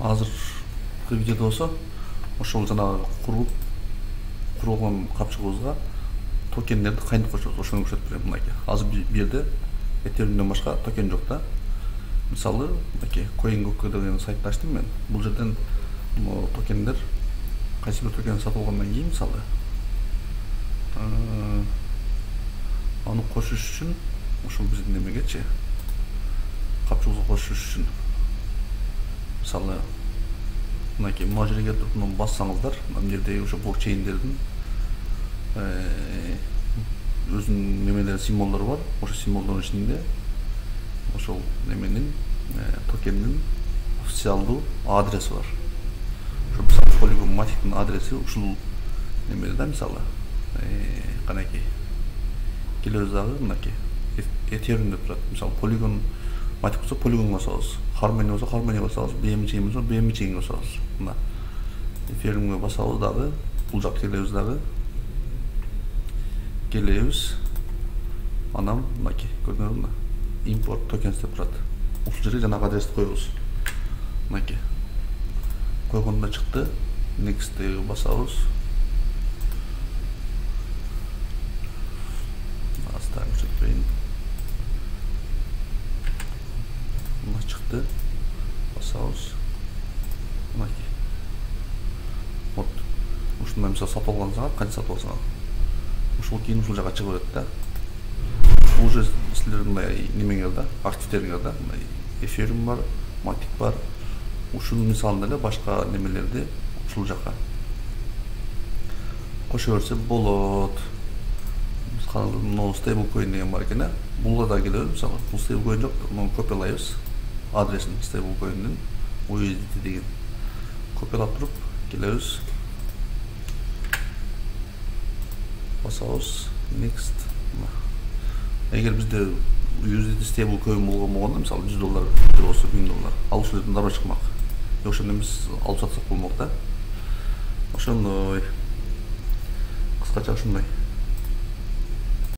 азыркы видеодо болсо ошол жанагы курулган капчыгыбызга токендерди кайнатып коюшубуз, ошону көрсөтүп берем. Мынакей азыр бул жерде Ethereum'ден башка токен жок да. Мисалы, мынакей CoinGecko деген сайтты ачтым мен. Бул жерден токендер кайсы бир токен сатып алгандан кийин мисалы аны кошуш үчүн ошол биздин немегечи капчыгыбызга кошуш үчүн мисалы мынакей мына жерге туруп муну бассаңыздар, мына жердеги ошо блокчейндердин өзүнүн немелери, символдору бар. Ошо символдордун ичинде ошол неменин токендин официалдуу адреси бар. Ошо мисалы Polygon Matic'тин адреси ушул немеде да, мисалы канакей келебиз дагы мынакей Ethereum деп турат. Мисалы Polygon Matic болсо Polygon басабыз, Harmony болсо Harmony басабыз, BM Chain болсо BM Chain басабыз. Мына Ethereum'га басабыз дагы, бул жакка келебиз дагы. Келебиз. Анан мынакей көрдүңүзбү? Import tokens деп турат. Ушул жерге жанагы адрести коебуз. Мынакей койгондо чыкты. Next'ти басабыз. Астан чыкпайын. Мына чыкты. Басабыз. Мынакей. Вот. Ушундай мисалы сатып алгансаңар, канча сатып алсаңар. Ушул кийин ушул жака чыгып берет да. Уже силердин мындай немеңер да, активтериңер да, мындай Ethereum бар, Matic бар. Ушунун мисалында эле башка немелерди ушул жака кошо берсе болот. Мына stablecoin деген бар экен, булга да келебиз. Мисалы, бул stablecoin жок, муну копиялайбыз. Адресин stablecoin'дин USDT деген копиялап туруп келебиз. Басабыз next. Эгер бизде USDT stablecoin болгондо, мисалы $100 болсо $1000, ал ушул жерден дароо чыкмак. Ошондо биз алып сатсак болмок да. Ошондой кыскача ушундай.